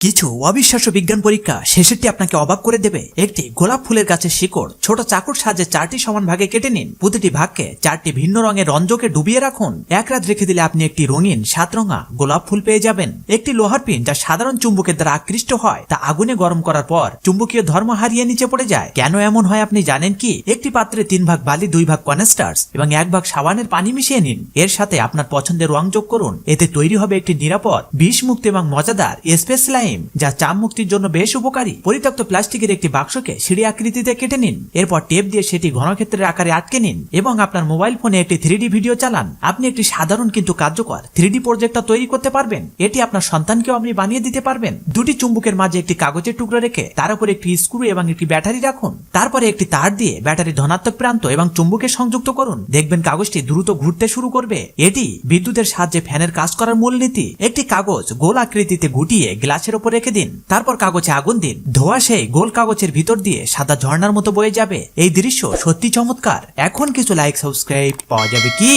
কিছু অবিশ্বাস্য বিজ্ঞান পরীক্ষা শেষেরটি আপনাকে অবাক করে দেবে। একটি গোলাপ ফুলের গাছের শিকড় ছোট চাকুর সাহায্যে 4টি সমান ভাগে কেটে নিন। প্রতিটি ভাগকে 4টি ভিন্ন রঙের রঞ্জকে ডুবিয়ে রাখুন। এক রাত রেখে দিলে আপনি একটি রঙিন 7 রঙা গোলাপ ফুল পেয়ে যাবেন। একটি লোহার পিন যা সাধারণ চুম্বকের দ্বারা আকৃষ্ট হয় তা আগুনে গরম করার পর চুম্বকীয় ধর্ম হারিয়ে নিচে পড়ে যায়। কেন এমন হয় আপনি জানেন কি? একটি পাত্রে 3 ভাগ বালি, 2 ভাগ কনস্টার্স এবং 1 ভাগ সাবানের পানি মিশিয়ে নিন। এর সাথে আপনার পছন্দের রং যোগ করুন। এতে তৈরি হবে একটি নিরাপদ, বিষমুক্ত এবং মজাদার স্পেস স্লাইম যা চাম মুক্তির জন্য বেশ উপকারী। পরিত্যক্ত প্লাস্টিকের একটি বাক্সকে সিঁড়ি আকৃতিতে কেটে নিন। এরপর টেপ দিয়ে সেটি ঘনক্ষেত্রের আকারে আটকে নিন এবং আপনার মোবাইল ফোনে একটি 3D ভিডিও চালান। আপনি একটি সাধারণ কিন্তু কার্যকর 3D প্রজেক্টর তৈরি করতে পারবেন। এটি আপনার সন্তানকেও আপনি বানিয়ে দিতে পারবেন। দুটি চুম্বকের মাঝে একটি কাগজের টুকরো রেখে তার উপর একটি স্ক্রু এবং একটি ব্যাটারি রাখুন। তারপরে একটি তার দিয়ে ব্যাটারি ধনাত্মক প্রান্ত এবং চুম্বকে সংযুক্ত করুন। দেখবেন কাগজটি দ্রুত ঘুরতে শুরু করবে। এটি বিদ্যুতের সাহায্যে ফ্যানের কাজ করার মূলনীতি। একটি কাগজ গোল আকৃতিতে গুটিয়ে গ্লাসের উপর রেখে দিন। তারপর কাগজে আগুন দিন। ধোঁয়া সেই গোল কাগজের ভিতর দিয়ে সাদা ঝর্ণার মতো বয়ে যাবে। এই দৃশ্য সত্যি চমৎকার। এখন কিছু লাইক সাবস্ক্রাইব পাওয়া যাবে কি?